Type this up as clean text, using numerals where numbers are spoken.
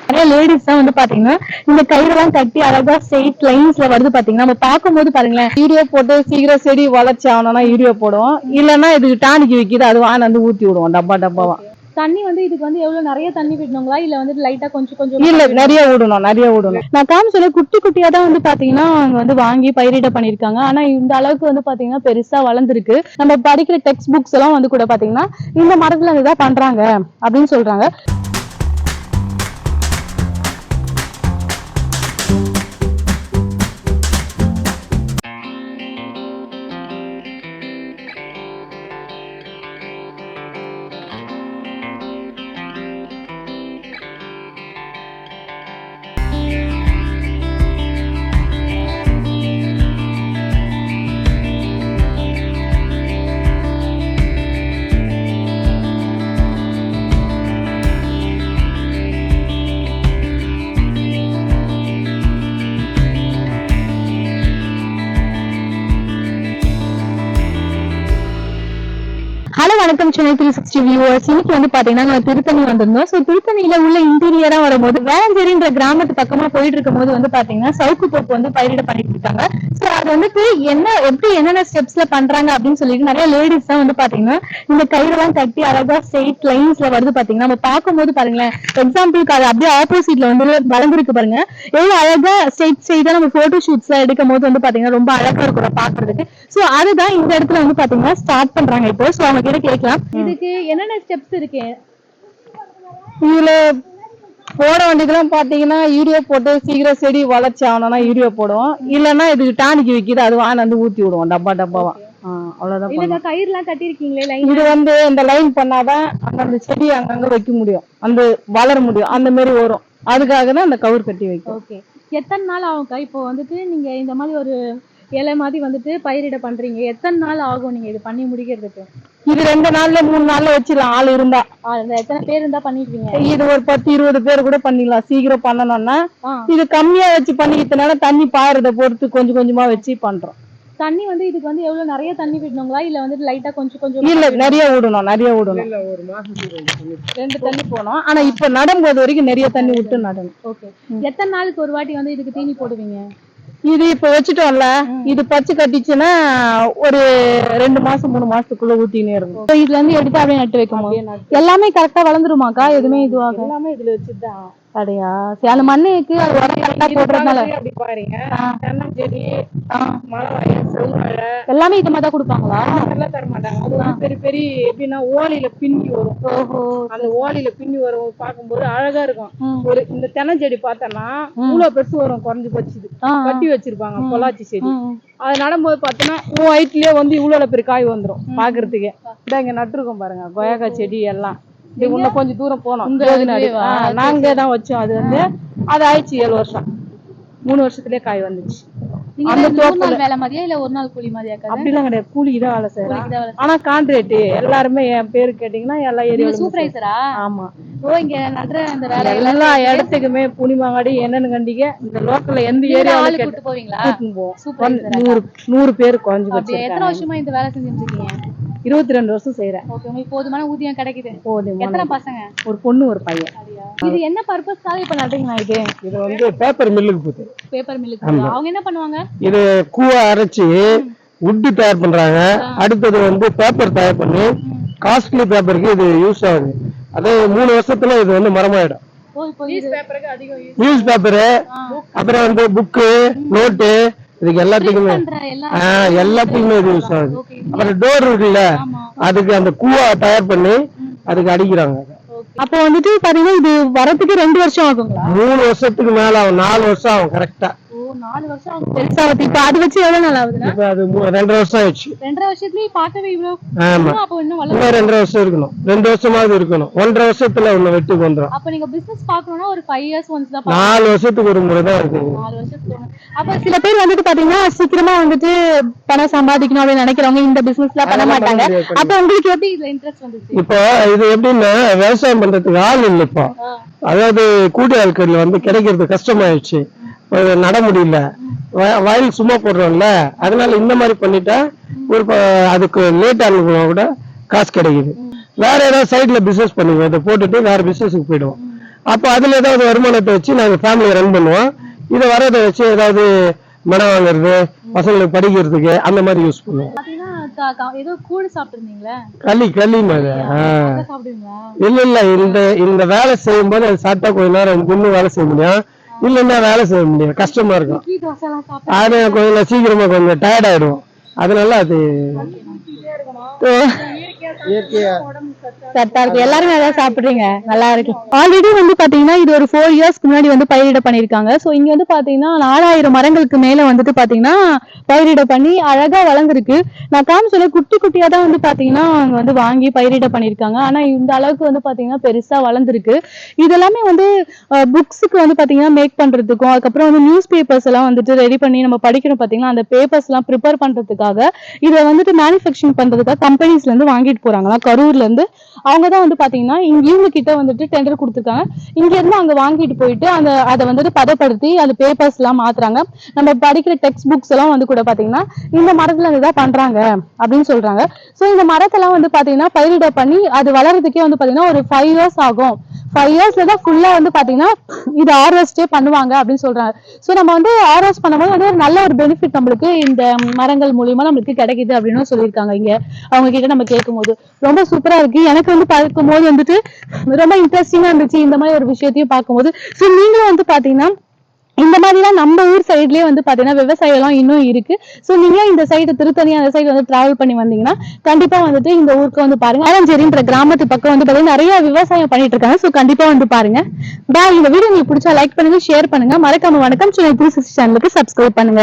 நிறைய லேடிஸ் தான் வந்து பாத்தீங்கன்னா இந்த கயிறெல்லாம் கட்டி அழகா ஸ்ட்ரெயிட் லைன்ஸ்ல வருது பாத்தீங்கன்னா நம்ம பார்க்கும்போது பாருங்களேன். யூரியா போட்டு சீக்கிரம் செடி வளர்ச்சி ஆகணும்னா யூரியா போடுவோம், இல்லன்னா இதுக்கு டானிக்கு விக்குது அது வாங்கி வந்து ஊத்தி விடுவோம் டப்பாவா. தண்ணி வந்து இதுக்கு வந்து எவ்வளவு நிறைய தண்ணி விடணுங்களா இல்ல வந்து லைட்டா கொஞ்சம் கொஞ்சம்? இல்ல நிறைய விடணும். நான் காமிச்சல குட்டி குட்டியா தான் வந்து பாத்தீங்கன்னா அங்க வந்து வாங்கி பயிரிட பண்ணிருக்காங்க. ஆனா இந்த அளவுக்கு வந்து பாத்தீங்கன்னா பெருசா வளர்ந்துருக்கு. நம்ம படிக்கிற டெக்ஸ்ட் புக்ஸ் எல்லாம் வந்து கூட பாத்தீங்கன்னா இந்த மரத்துல இருந்துதான் பண்றாங்க அப்படின்னு சொல்றாங்க. ஹலோ வணக்கம் சென்னை 360 வியூவர்ஸ். இன்னைக்கு வந்து பாத்தீங்கன்னா நம்ம திருத்தணி வந்திருந்தோம். ஸோ திருத்தணியில உள்ள இன்டீரியரா வரும்போது வேளஞ்சேரின்ற கிராமத்து பக்கமா போயிட்டு இருக்கும் போது வந்து பாத்தீங்கன்னா சவுக்கு தோப்பு வந்து பயிரிட பண்ணிட்டு இருக்காங்க. ஸோ அது வந்துட்டு என்னென்ன ஸ்டெப்ஸ்ல பண்றாங்க அப்படின்னு சொல்லிட்டு நிறைய லேடிஸ் தான் வந்து பாத்தீங்கன்னா இந்த கயிறெல்லாம் கட்டி அழகா ஸ்ட்ரெயிட் லைன்ஸ்ல வருது பாத்தீங்கன்னா நம்ம பார்க்கும்போது பாருங்களேன். எக்ஸாம்பிளுக்கு அது அப்படியே ஆப்போசிட்ல வந்து வளர்ந்துருக்கு பாருங்க. எவ்வளவு அழகா ஸ்ட்ரெயிட்டா நம்ம போட்டோ ஷூட்ஸ்ல எடுக்கும் போது வந்து பாத்தீங்கன்னா ரொம்ப அழகா இருக்கும் பாக்குறதுக்கு. ஸோ அதுதான் இந்த இடத்துல வந்து பாத்தீங்கன்னா ஸ்டார்ட் பண்றாங்க இப்போ. ஸோ அவங்க கிட்ட கேட்கலாம், இதுக்கு என்னென்ன ஸ்டெப்ஸ் இருக்கு? இதுல போட வேண்டியதெல்லாம் பாத்தீங்கன்னா யூரியா போட்டு சீக்கிரம் செடி வளர்ச்சி ஆகணும்னா யூரியா போடுவோம், இல்லன்னா இதுக்கு டானிக்கு விக்குது அது வாங்கி வந்து ஊத்தி விடுவோம் டப்பாவா. அவ்வளவுதான். கயிறு எல்லாம் கட்டிருக்கீங்களே, இது வந்து இந்த லைன் பண்ணாதான் அந்த செடி அங்கங்க வைக்க முடியும், அந்த வளர முடியும், அந்த மாதிரி வரும். அதுக்காக தான் அந்த கயிறு கட்டி வைக்கும். ஓகே. எத்தனை நாள் ஆகும் இப்போ வந்துட்டு நீங்க இந்த மாதிரி ஒரு இலை மாதிரி வந்துட்டு பயிரிட பண்றீங்க? எத்தனை நாள் ஆகும் நீங்க இது பண்ணி முடிக்கிறதுக்கு? இது 2 நாள்ல 3 நாள்ல வச்சிடலாம் ஆள் இருந்தா. எத்தனை பேர் இருந்தா பண்ணிடுவீங்க? இது ஒரு 10-20 பேர் கூட பண்ணிடலாம் சீக்கிரம் பண்ணணும்னா. இது கம்மியா வச்சு பண்ணிக்கிறதுனால தண்ணி பாயறத பொறுத்து கொஞ்சம் கொஞ்சமா வச்சு பண்றோம். தண்ணி வந்து இதுக்கு வந்து எவ்வளவு நிறைய தண்ணி விடணுங்களா இல்ல வந்து லைட்டா கொஞ்சம் கொஞ்சம்? இல்ல நிறைய விடணும். இல்ல ஒரு மாசத்துக்கு 2 தண்ணி போனோம். ஆனா இப்ப நடும்போது வரைக்கும் நிறைய தண்ணி விட்டு நடணும். ஓகே. எத்தனை நாளுக்கு ஒரு வாட்டி வந்து இதுக்கு தீனி போடுவீங்க? இது இப்ப வச்சுட்டோம்ல, இது பச்சை கட்டிச்சுன்னா ஒரு 2 மாசம் 3 மாசத்துக்குள்ள ஊத்தினே இருக்கும். இதுல இருந்து எடுத்து அப்படியே நட்டு வைக்கணும். எல்லாமே கரெக்டா வளர்ந்துருமாக்கா? எதுவுமே இதுவாக எல்லாமே இதுல வச்சுதான் அடையா? சரி, அந்த மண்ணுக்கு அது உரம் கரெக்டா போடுறதுனால அப்படி பாருங்க. தென்னஞ்செடி, மலைவாழை, செவ்வாழை எல்லாமே இது மாதிரி தான் கொடுப்பாங்களா? எல்லாம் தர மாட்டாங்க. அது வந்து பெரிய பெரிய எப்படின்னா ஓலையில பின்னி வரும். ஓஹோ. அந்த ஓலையில பின்னி வரும், பார்க்கும்போது அழகா இருக்கும். ஒரு இந்த தென்னஞ்செடி பார்த்தோம்னா இவ்வளவு பெருசு வரும், குறைஞ்சு போச்சு. கட்டி வச்சிருப்பாங்க பொள்ளாச்சி செடி. அது நடும்போது பார்த்தோன்னா ஹைட்லயே வந்து இவ்வளவு பெரிய காய் வந்துடும் பாக்குறதுக்கு. இங்க நட்டுருக்கோம் பாருங்க கொய்யாக்காய் செடி எல்லாம். இன்னும் கொஞ்சம் தூரம் போனோம், நாங்க தான் வச்சோம். அது வந்து அது ஆயிடுச்சு 7 வருஷம். 3 வருஷத்துலயே காய் வந்துச்சு. வேலை மாதிரியா இல்ல ஒரு நாள் கூலி மாதிரியா? அப்படிலாம் கிடையாது, கூலிக்கு தான் வேலை செய்யறோம். ஆனா கான்ட்ராக்ட் எல்லாருமே என் பேரு கேட்டீங்கன்னா எல்லா ஏரியாவும் சூப்பர்வைசரா? ஆமா. இங்க நடுற அந்த வேலை எல்லா இடத்துக்குமே புனிமாங்காடி என்னன்னு கண்டிக்க இந்த லோக்கல்ல எந்த ஏரியாவில கூட்டு போவீங்களா? கூட்டின்னு போவோம். 100 பேர் குறைஞ்சு போச்சு. எத்தனை வருஷமா இந்த வேலை செஞ்சுட்டு இருக்கீங்க? 22 வருஷம் செய்யறேன். ஓகே. உங்களுக்கு போதுமான ஊதியம் கிடைக்குது? போதும். எத்தனை பசங்க? ஒரு பொண்ணு ஒரு பையன். இது என்ன பர்பஸ்க்காக இப்ப நடுறீங்களா? இது வந்து பேப்பர் மில்லுக்கு போகுது. பேப்பர் மில்லுக்கு. அவங்க என்ன பண்ணுவாங்க? இது கூவா அரைச்சி உட்டு தயார் பண்றாங்க. அடுத்தது வந்து பேப்பர் தயார் பண்ணி காஸ்ட்லி பேப்பருக்கு இது யூஸ் ஆகுது. அதே 3 வருஷத்துல இது வந்து மரமாயிடும். நியூஸ் பேப்பரு, அப்புறம் வந்து புக்கு, நோட்டு, இதுக்கு எல்லாத்துக்குமே இது யூஸ் ஆகுது. அப்புறம் டோர் இருக்குல்ல, அதுக்கு அந்த கூவா தயார் பண்ணி அதுக்கு அடிக்கிறாங்க. அப்போ வந்துட்டு பாத்தீங்கன்னா இது வரதுக்கு 2 வருஷம் ஆகுங்களா? 3 வருஷத்துக்கு மேல ஆகும், 4 வருஷம் ஆகும் கரெக்டா. 4 வருஷம் ஆகும் பெருசா. இப்ப அது வச்சு எவ்வளவு நாள் ஆகுதுன்னா? இப்ப அது 2.5 வருஷம் ஆயிடுச்சு. 2.5 வருஷத்துலயே பார்க்கவே இவ்வளவு? ஆமா. அப்போ இன்னும் 2.5 வருஷம் இருக்கணும், 2 வருஷமாவது இருக்கணும். 1.5 வருஷத்துல ஒண்ணு வெட்டுக்கு வந்துடும். அப்ப நீங்க பிசினஸ் பாக்கணும்னா ஒரு 5 இயர்ஸ் ஒன்ஸ் தான்? 4 வருஷத்துக்கு ஒரு முறை தான் இருக்கு. 4 வருஷத்துக்கு. அப்ப சில பேர் வந்துட்டு பாத்தீங்கன்னா சீக்கிரமா வந்துட்டு பணம் சம்பாதிக்கணும் அப்படின்னு நினைக்கிறவங்க இந்த பிசினஸ்ல பண்ண மாட்டாங்க. அப்ப உங்களுக்கு எப்படி இதுல இன்ட்ரெஸ்ட் வந்துச்சு? இப்போ இது எப்படின்னா விவசாயம் பண்றதுக்கு ஆள் இல்லை இப்போ. அதாவது கூலி ஆட்கள் வந்து கிடைக்கிறது கஷ்டமாயிடுச்சு, நட முடியல, வயல் சும்மா போடுறோம்ல, அதனால இந்த மாதிரி பண்ணிட்டா ஒரு அதுக்கு லேட் ஆனவங்க கூட காசு கிடைக்குது. வேற ஏதாவது சைட்ல பிசினஸ் பண்ணுவோம், இதை போட்டுட்டு வேற பிசினஸுக்கு போயிடுவோம். அப்ப அதுல ஏதாவது வருமானத்தை வச்சு நாங்க ஃபேமிலியை ரன் பண்ணுவோம். இதை வரதை வச்சு ஏதாவது மனம் வாங்குறது, பசங்களுக்கு படிக்கிறதுக்கு அந்த மாதிரி யூஸ் பண்ணுவோம். ஏதோ கூழ் சாப்பிட்டுருந்தீங்களா? களி மாதிரி. இல்ல இந்த வேலை செய்யும் போது அது சாப்பிட்டா கொஞ்ச நேரம் இன்னும் வேலை செய்ய முடியும், இல்லைன்னா வேலை செய்ய முடியும், கஷ்டமா இருக்கும். அது கொஞ்சம் சீக்கிரமா கொஞ்சம் டயர்ட் ஆயிடும். அதனால அது சத்தா இருக்கு. எல்லாருமே அதான் சாப்பிடுறீங்க, நல்லா இருக்கு. ஆல்ரெடி வந்து பாத்தீங்கன்னா இது ஒரு 4 இயர்ஸ்க்கு முன்னாடி வந்து பயிரிட பண்ணிருக்காங்க. சோ இங்க வந்து பாத்தீங்கன்னா 4000 மரங்களுக்கு மேல வந்துட்டு பாத்தீங்கன்னா பயிரிட பண்ணி அழகா வளர்ந்துருக்கு. நான் காமிச்சல குட்டி குட்டியா தான் வந்து பாத்தீங்கன்னா அங்க வந்து வாங்கி பயிரிட பண்ணிருக்காங்க. ஆனா இந்த அளவுக்கு வந்து பாத்தீங்கன்னா பெருசா வளர்ந்துருக்கு. இதெல்லாமே வந்து புக்ஸுக்கு வந்து பாத்தீங்கன்னா மேக் பண்றதுக்கும், அதுக்கப்புறம் வந்து நியூஸ் பேப்பர்ஸ் எல்லாம் வந்துட்டு ரெடி பண்ணி நம்ம படிக்கணும் பாத்தீங்கன்னா, அந்த பேப்பர்ஸ் எல்லாம் ப்ரிப்பேர் பண்றதுக்காக இதை வந்துட்டு மேனுஃபேக்சரிங் பண்றதுக்காக கம்பெனிஸ்ல இருந்து வாங்கிட்டு போறாங்களா, கரூர்ல இருந்து. அவங்கதான் வந்து பாத்தீங்கன்னா இவங்க கிட்ட வந்துட்டு டெண்டர் கொடுத்துருக்காங்க. இங்க இருந்து அங்க வாங்கிட்டு போயிட்டு அதை வந்துட்டு பதப்படுத்தி அந்த பேப்பர்ஸ் எல்லாம் மாத்துறாங்க. நம்ம படிக்கிற டெக்ஸ்ட் புக்ஸ் எல்லாம் வந்து கூட பாத்தீங்கன்னா இந்த மரத்துல இருந்து தான் பண்றாங்க அப்படின்னு சொல்றாங்க. சோ இந்த மரத்தெல்லாம் வந்து பாத்தீங்கன்னா பயிரிட பண்ணி அது வளர்றதுக்கே வந்து பாத்தீங்கன்னா ஒரு 5 இயர்ஸ் ஆகும். 5 இயர்ஸ்ல தான் ஃபுல்லா வந்து பாத்தீங்கன்னா இது ஹார்வெஸ்டே பண்ணுவாங்க அப்படின்னு சொல்றாங்க. சோ நம்ம வந்து ஹார்வெஸ்ட் பண்ணும்போது வந்து ஒரு நல்ல ஒரு பெனிஃபிட் நம்மளுக்கு இந்த மரங்கள் மூலியமா நம்மளுக்கு கிடைக்குது அப்படின்னு சொல்லியிருக்காங்க. இங்க அவங்க கிட்ட நம்ம கேட்கும்போது ரொம்ப சூப்பரா இருக்கு. எனக்கு வந்து பார்க்கும்போது வந்துட்டு ரொம்ப இன்ட்ரெஸ்டிங்கா இருந்துச்சு இந்த மாதிரி ஒரு விஷயத்தையும் பார்க்கும்போது. சோ நீங்களும் வந்து பாத்தீங்கன்னா இந்த மாதிரிலாம் நம்ம ஊர் சைட்லயே வந்து பாத்தீங்கன்னா விவசாயம் எல்லாம் இன்னும் இருக்கு. சோ நீங்க இந்த சைடு திருத்தணி அந்த சைடு வந்து டிராவல் பண்ணி வந்தீங்கன்னா கண்டிப்பா வந்துட்டு இந்த ஊருக்கு வந்து பாருங்க. ஆலஞ்சேரின்ற கிராமத்து பக்கம் வந்து பாத்தீங்கன்னா நிறைய விவசாயம் பண்ணிட்டு இருக்காங்க. சோ கண்டிப்பா வந்து பாருங்க. பாய். இந்த வீடியோ உங்களுக்கு பிடிச்சா லைக் பண்ணுங்க, ஷேர் பண்ணுங்க, மறக்காம வணக்கம் சேனல் 360 சேனலுக்கு சப்ஸ்கிரைப் பண்ணுங்க.